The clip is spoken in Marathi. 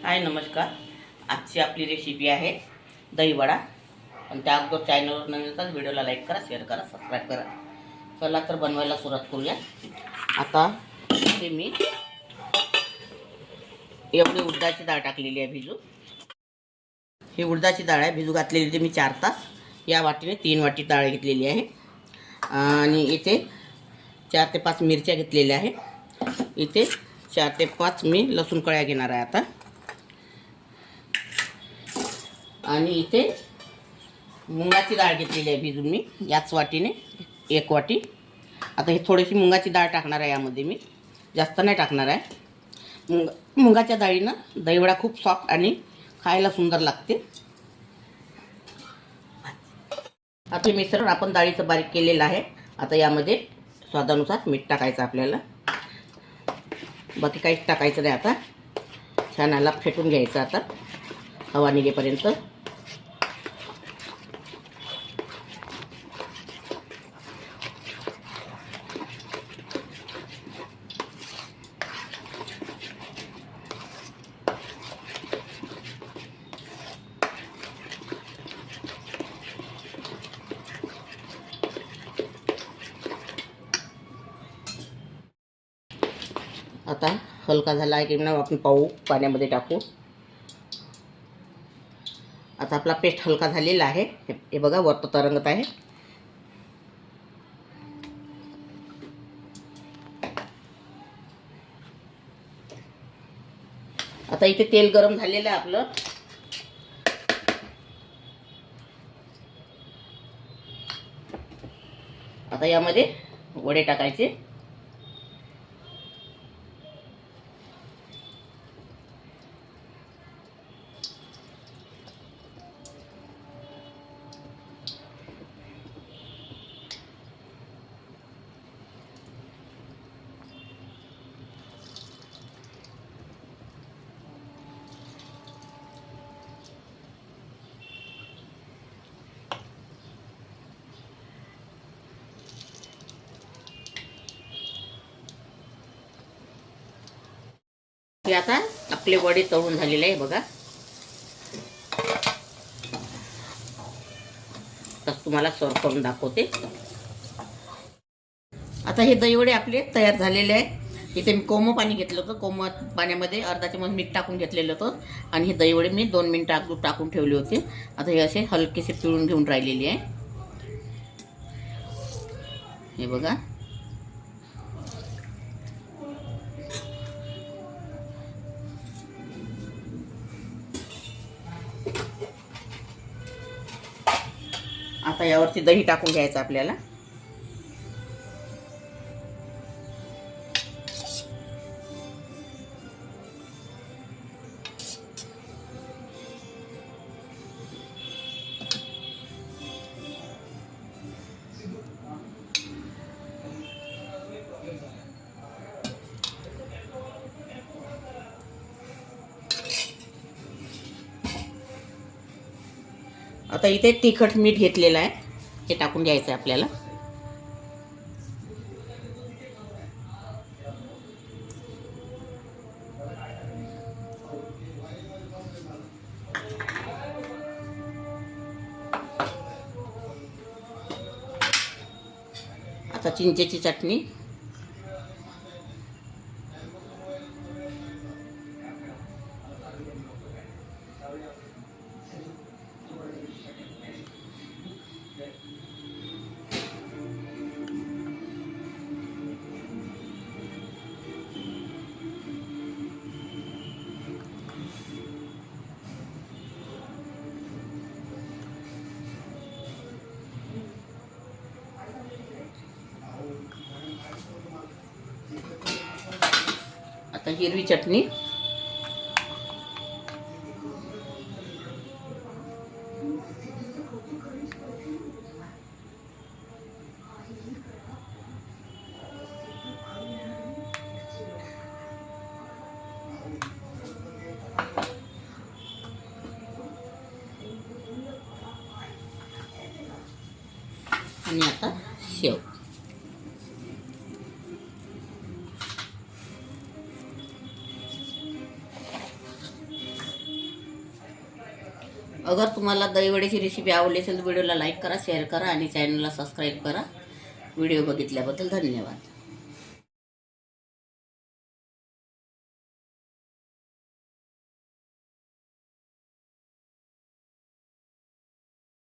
हाय नमस्कार. आजची आपली रेसिपी आहे दहीवडा. पण त्या अगोदर चॅनलवर नवीन असाल व्हिडिओला लाईक करा, शेअर करा, सबस्क्राईब करा. चला तर बनवायला सुरुवात करूया. आता इथे मी एवढी उडदाची डाळ टाकलेली आहे भिजू. ही उडदाची डाळ आहे भिजू घातलेली. ते मी 4 तास या वाटीने 3 वाटी डाळ घेतलेली आहे. आणि इथे 4 ते 5 मिरच्या घेतलेल्या आहे. इथे 4 ते 5 मी लसूण कळ्या घेणार आहे आता. आणि इथे मुगाची डाळ घेतलेली आहे भिजून मी याच वाटीने 1 वाटी. आता हे थोडीशी मुगाची डाळ टाकणार आहे यामध्ये, मी जास्त नाही टाकणार आहे. मुगाच्या डाळीनं दहीवडा खूप सॉफ्ट आणि खायला सुंदर लागते. आता हे मिश्रण आपण डाळीचं बारीक केलेलं आहे. आता यामध्ये स्वादानुसार मीठ टाकायचं आपल्याला, बाकी काहीच टाकायचं नाही. आता छान याला फेटून घ्यायचं आता हवा निघेपर्यंत. आता हलका झाला आहे की ना आपण पाहू, पाण्यामध्ये टाकू. आता आपला पेस्ट हलका झालेला आहे. हे बघा वरती तरंगत आहे. आता इथे तेल गरम झालेलं आहे आपलं. आता यामध्ये वडे टाकायचे. हे आता आपले वडे तळून झालेले आहे बघा. तर तुम्हाला सर्व करून दाखवते. आता हे दहीवडे आपले तयार झालेले आहे. इथे मी कोमट पाणी घेतलं होतं. कोमट पाण्यामध्ये अर्धा चमच मीठ टाकून घेतलेलं होतं. आणि हे दहीवडे मी 2 मिनिटं अगोदर टाकून ठेवले होते. आता हे असे हलकेसे पिळून घेऊन राहिलेले आहे. हे बघा. आता यावरती दही टाकून घ्यायचं आपल्याला. आता इथे तिखट मीठ घेतलेलं आहे, हे टाकून घ्यायचं आहे आपल्याला. आता चिंचेची चटणी. आता हिरवी चटणी. आणि आता शेव. अगर तुम्हाला दहीवड्याची रेसिपी आवडली असेल तर व्हिडिओला लाईक करा, शेअर करा आणि चॅनलला सबस्क्राईब करा. व्हिडिओ बघितल्याबद्दल धन्यवाद.